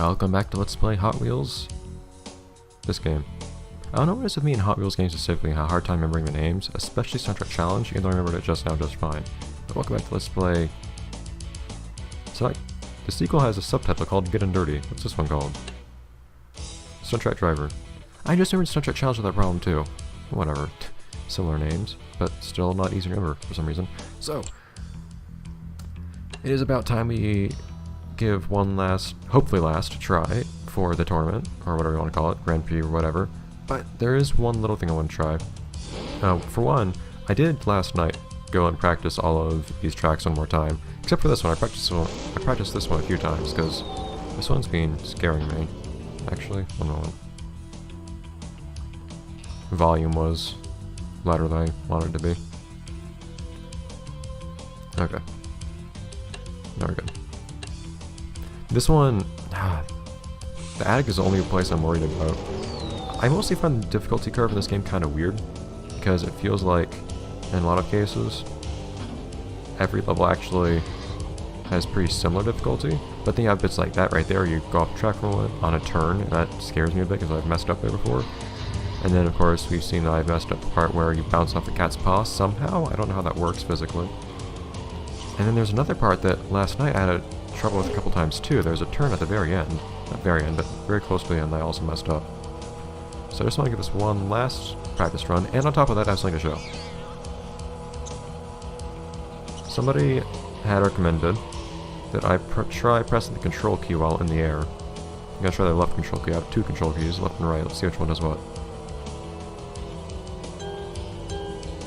Welcome back to Let's Play Hot Wheels. This game. I don't know what it is with me in Hot Wheels games specifically, how hard time remembering the names, especially Stunt Challenge, even though I remembered it just now just fine. But welcome back to Let's Play. So, the sequel has a subtitle called Get and Dirty. What's this one called? Stunt Track Driver. I just remembered Stunt Track Challenge with that problem too. Whatever. Similar names, but still not easy to remember for some reason. So, it is about time we give one last, hopefully last, try for the tournament, or whatever you want to call it, Grand Prix or whatever. But there is one little thing I want to try. For one, I did last night go and practice all of these tracks one more time, except for this one. I practiced this one a few times because this one's been scaring me. Actually, one moment. Volume was louder than I wanted it to be. Okay. Now we're good. This one, the attic is the only place I'm worried about. I mostly find the difficulty curve in this game kind of weird, because it feels like, in a lot of cases, every level actually has pretty similar difficulty, but then you have bits like that right there, you go off track for a moment on a turn, and that scares me a bit because I've messed up there before. And then of course we've seen that I've messed up the part where you bounce off the cat's paw somehow. I don't know how that works physically. And then there's another part that last night I had trouble with a couple times too. There's a turn at the very end. Not very end, but very close to the end I also messed up. So I just want to give this one last practice run, and on top of that I have something to show. Somebody had recommended that I try pressing the control key while in the air. I'm gonna try the left control key. I have two control keys, left and right. Let's see which one does what.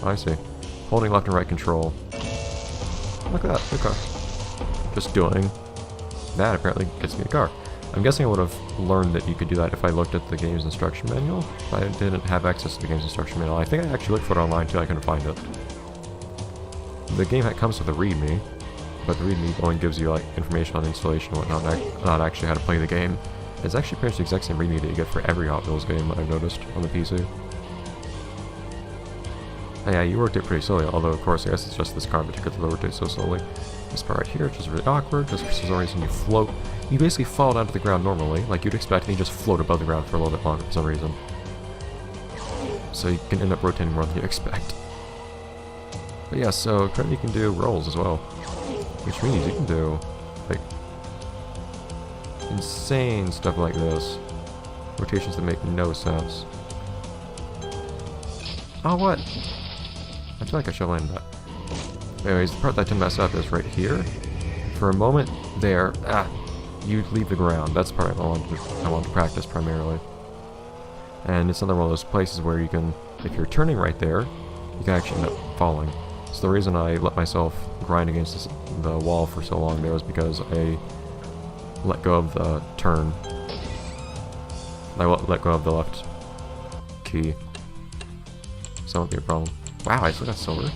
I see. Holding left and right control. Look at that, okay. Just doing that apparently gets me a car. I'm guessing I would have learned that you could do that if I looked at the game's instruction manual. I didn't have access to the game's instruction manual. I think I actually looked for it online too, I couldn't find it. The game comes with a readme, but the readme only gives you like information on installation and whatnot, not actually how to play the game. It's actually pretty much the exact same readme that you get for every Hot Wheels game I've noticed on the PC. Yeah, you worked it pretty slowly, although of course I guess it's just this car in particular that rotates so slowly. This part right here, which is really awkward, because for some reason you float. You basically fall down to the ground normally, like you'd expect, and you just float above the ground for a little bit longer for some reason. So you can end up rotating more than you expect. But yeah, so apparently you can do rolls as well. Which means you can do, like, insane stuff like this. Rotations that make no sense. Oh, what? I feel like I should have landed that. Anyways, the part that I tend to mess up is right here. For a moment there, you leave the ground. That's the part I want to practice primarily. And it's another one of those places where you can, if you're turning right there, you can actually end up falling. So the reason I let myself grind against the wall for so long there was because I let go of the turn. I let go of the left key. So that won't be a problem. Wow, I still got silver.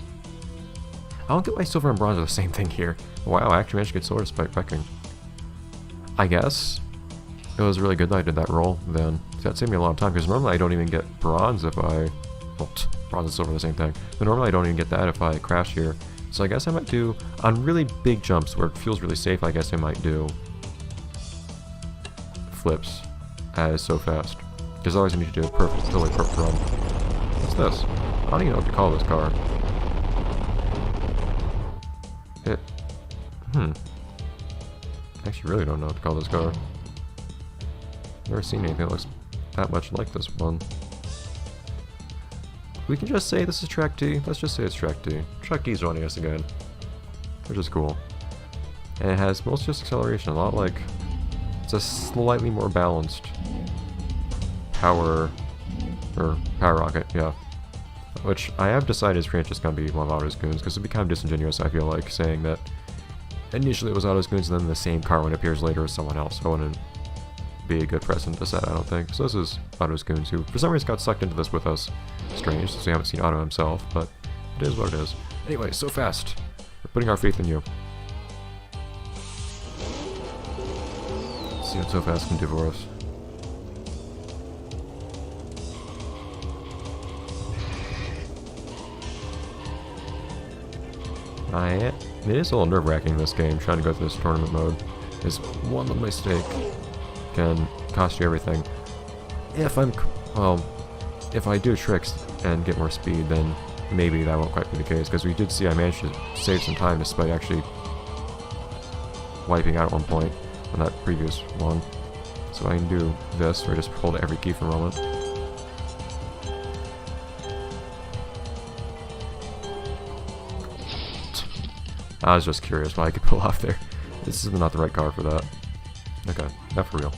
I don't get why silver and bronze are the same thing here. Wow, I actually managed to get silver despite wrecking. I guess it was really good that I did that roll then. That saved me a lot of time, because normally I don't even get bronze if I... Well, bronze and silver are the same thing. But normally I don't even get that if I crash here. So I guess I might do, on really big jumps where it feels really safe, I guess I might do flips as so fast. Because otherwise I need to do a totally perfect run. What's this? I don't even know what to call this car. I actually really don't know what to call this car. Never seen anything that looks that much like this one. We can just say this is Track T. Let's just say it's Track T. Track T is running us again, which is cool. And it has most just acceleration, a lot like... It's a slightly more balanced power rocket, yeah. Which I have decided is pretty much just going to be one of Otto's goons, because it'd be kind of disingenuous, I feel like, saying that initially it was Otto's goons and then the same car when it appears later as someone else. That wouldn't be a good precedent to set, I don't think. So this is Otto's goons, who for some reason got sucked into this with us. Strange, since we haven't seen Otto himself, but it is what it is. Anyway, so fast. We're putting our faith in you. Let's see what so fast can do for us. It is a little nerve-wracking, this game, trying to go through this tournament mode. There's one little mistake can cost you everything. If I do tricks and get more speed, then maybe that won't quite be the case, because we did see I managed to save some time despite actually wiping out at one point on that previous one. So I can do this, where I just hold every key for a moment. I was just curious why I could pull off there. This is not the right car for that. Okay, not for real.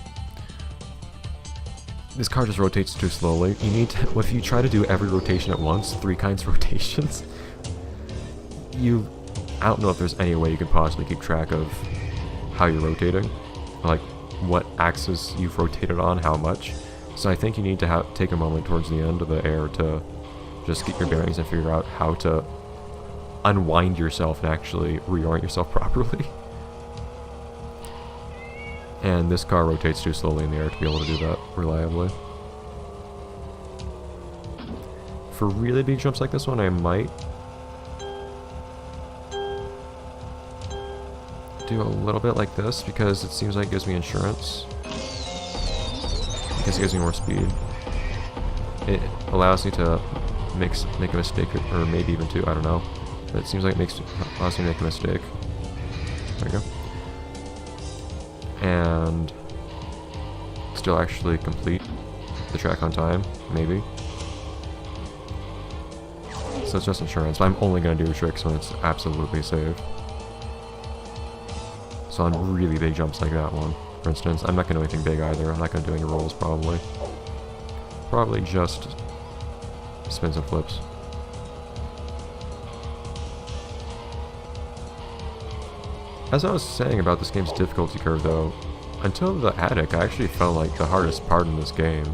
This car just rotates too slowly. You need to, if you try to do every rotation at once, 3 kinds of rotations, I don't know if there's any way you could possibly keep track of how you're rotating, like what axis you've rotated on, how much. So I think you need to take a moment towards the end of the air to just get your bearings and figure out how to unwind yourself and actually reorient yourself properly. And this car rotates too slowly in the air to be able to do that reliably. For really big jumps like this one, I might do a little bit like this, because it seems like it gives me insurance. Because it gives me more speed. It allows me to make a mistake, or maybe even 2, I don't know. But it seems like it allows me to make a mistake. There you go. And still actually complete the track on time, maybe. So it's just insurance. I'm only going to do tricks when it's absolutely safe. So on really big jumps like that one, for instance, I'm not going to do anything big either. I'm not going to do any rolls, probably. Probably just spins and flips. As I was saying about this game's difficulty curve though, until the attic, I actually felt like the hardest part in this game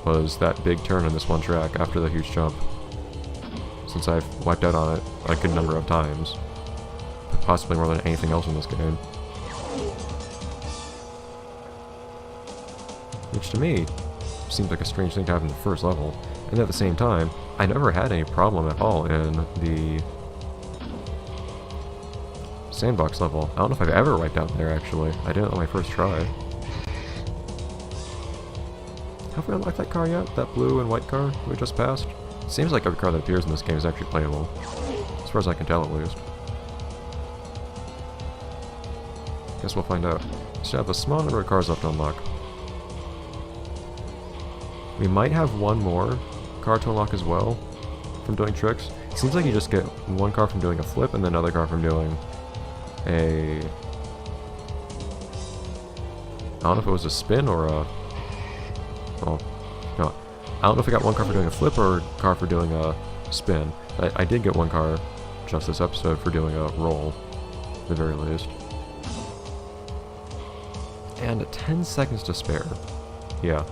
was that big turn on this one track after the huge jump. Since I've wiped out on it a good number of times. Possibly more than anything else in this game. Which to me, seems like a strange thing to have in the first level. And at the same time, I never had any problem at all in the sandbox level. I don't know if I've ever wiped out there, actually. I did it on my first try. Have we unlocked that car yet? That blue and white car we just passed? Seems like every car that appears in this game is actually playable. As far as I can tell, at least. Guess we'll find out. So I have a small number of cars left to unlock. We might have one more car to unlock as well from doing tricks. It seems like you just get one car from doing a flip and then another car from doing I don't know if it was a spin or a... Well, no. I don't know if I got one car for doing a flip or a car for doing a spin. I did get one car just this episode for doing a roll, at the very least. And 10 seconds to spare. Yeah.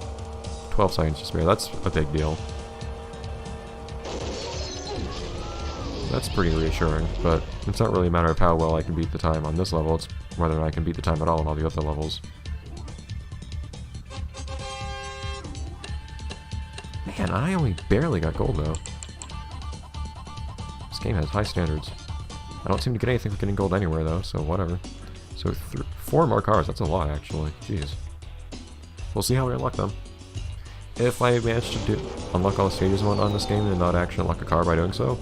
12 seconds to spare. That's a big deal. That's pretty reassuring, but it's not really a matter of how well I can beat the time on this level, it's whether or not I can beat the time at all on all the other levels. Man, I only barely got gold though. This game has high standards. I don't seem to get anything for getting gold anywhere though, so whatever. So 4 more cars, that's a lot actually, jeez. We'll see how we unlock them. If I manage to unlock all the stages on this game and not actually unlock a car by doing so,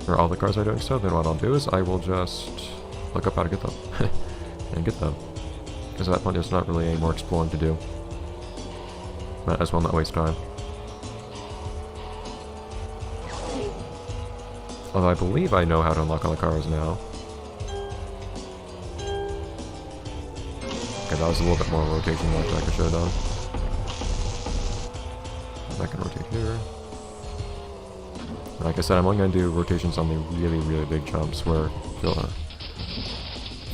or all the cars by doing so, then what I'll do is I will just look up how to get them. And get them. Because at that point there's not really any more exploring to do. Might as well not waste time. Although I believe I know how to unlock all the cars now. Okay, that was a little bit more rotation than I should have done. I can rotate here. Like I said, I'm only going to do rotations on the really, really big jumps where it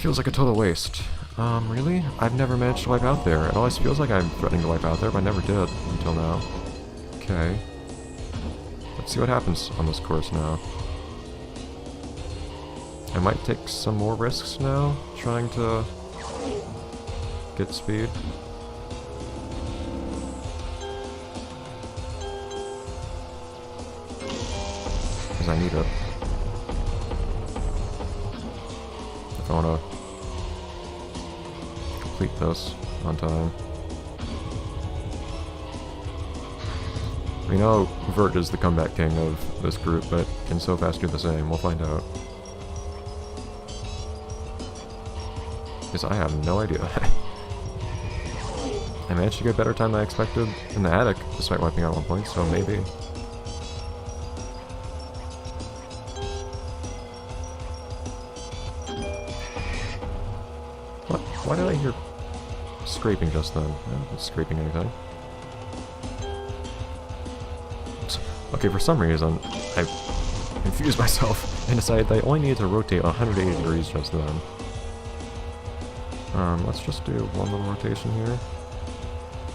feels like a total waste. Really? I've never managed to wipe out there. It always feels like I'm threatening to wipe out there, but I never did until now. Okay. Let's see what happens on this course now. I might take some more risks now, trying to get speed. Because I need it. If I want to complete this on time. We know Vert is the comeback king of this group, but can So Fast do the same? We'll find out. Because I have no idea. I managed to get better time than I expected in the attic, despite wiping out 1 point, so maybe. What? Why did I hear scraping just then? I wasn't scraping anything. Okay, for some reason, I confused myself and decided that I only needed to rotate 180 degrees just then. Let's just do one little rotation here.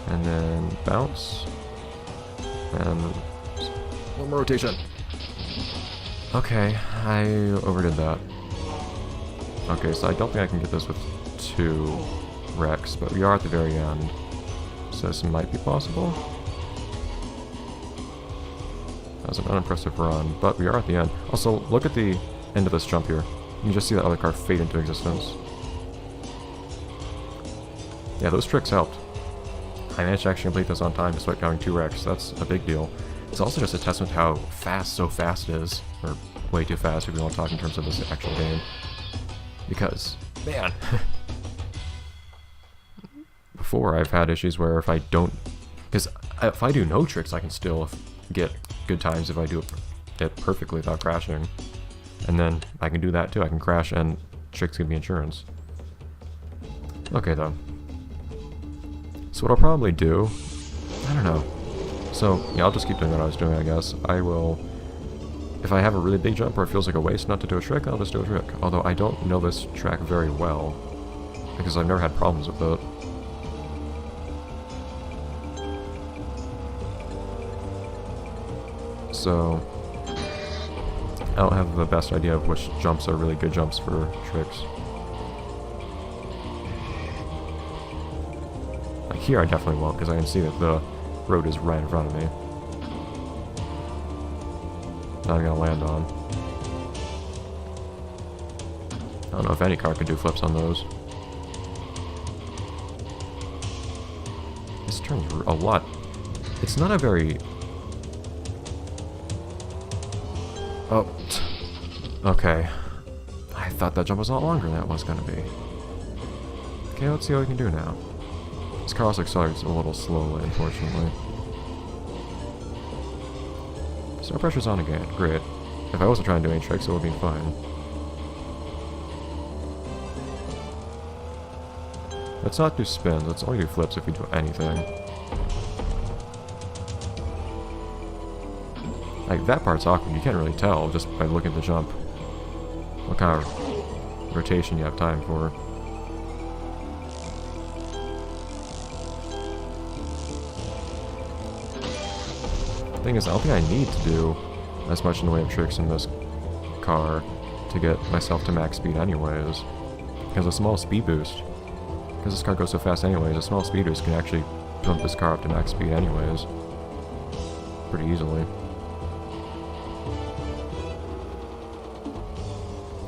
And then bounce. And one more rotation. Okay, I overdid that. Okay, so I don't think I can get this with 2 wrecks, but we are at the very end. So this might be possible. That was an unimpressive run, but we are at the end. Also, look at the end of this jump here. You can just see that other car fade into existence. Yeah, those tricks helped. I managed to actually complete this on time despite having 2 wrecks. That's a big deal. It's also just a testament to how fast So Fast is. Or way too fast if you want to talk in terms of this actual game. Because, man. Before I've had issues where if I don't... Because if I do no tricks, I can still get good times if I do it perfectly without crashing. And then I can do that too. I can crash and tricks give me insurance. Okay though. So what I'll probably do, I don't know. So, yeah, I'll just keep doing what I was doing, I guess. I will, if I have a really big jump or it feels like a waste not to do a trick, I'll just do a trick. Although I don't know this track very well, because I've never had problems with it. So, I don't have the best idea of which jumps are really good jumps for tricks. Like here I definitely won't, because I can see that the road is right in front of me. Not gonna land on. I don't know if any car can do flips on those. This turns a lot. It's not a very... Oh. Okay. I thought that jump was a lot longer than that was gonna be. Okay, let's see what we can do now. This car also accelerates a little slowly, unfortunately. So no pressure's on again. Great. If I wasn't trying to do any tricks, it would be fine. Let's not do spins. Let's only do flips if we do anything. Like, that part's awkward. You can't really tell just by looking at the jump what kind of rotation you have time for. Thing is, I don't think I need to do as much in the way of tricks in this car to get myself to max speed anyways. Because a small speed boost, because this car goes so fast anyways, a small speed boost can actually bump this car up to max speed anyways. Pretty easily.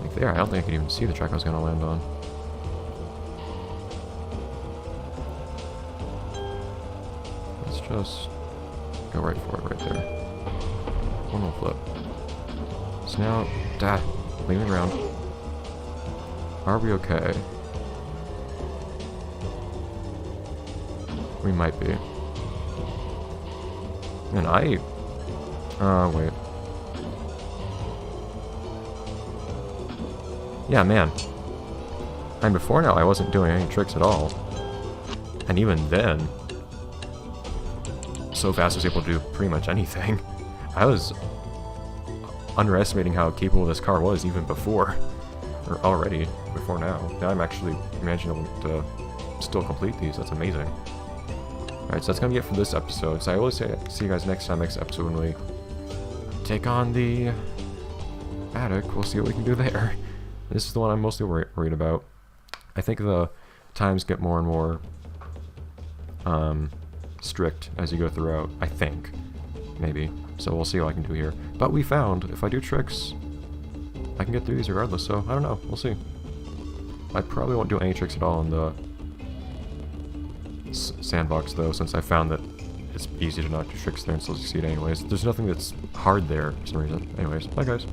Like there, I don't think I could even see the track I was going to land on. Let's just... go right for it right there. One more flip. So now, leaving the ground. Are we okay? We might be. And wait. Yeah, man. And before now, I wasn't doing any tricks at all. And even then, So Fast was able to do pretty much anything. I was underestimating how capable this car was even before, or already before now. Now I'm actually managing to still complete these. That's amazing. Alright, so that's gonna be it for this episode. So I will say, see you guys next episode when we take on the attic. We'll see what we can do there. This is the one I'm mostly worried about. I think the times get more and more strict as you go throughout, I think. Maybe. So we'll see what I can do here. But we found, if I do tricks, I can get through these regardless, so I don't know. We'll see. I probably won't do any tricks at all in the sandbox, though, since I found that it's easy to not do tricks there and still succeed anyways. There's nothing that's hard there for some reason. Anyways, bye guys.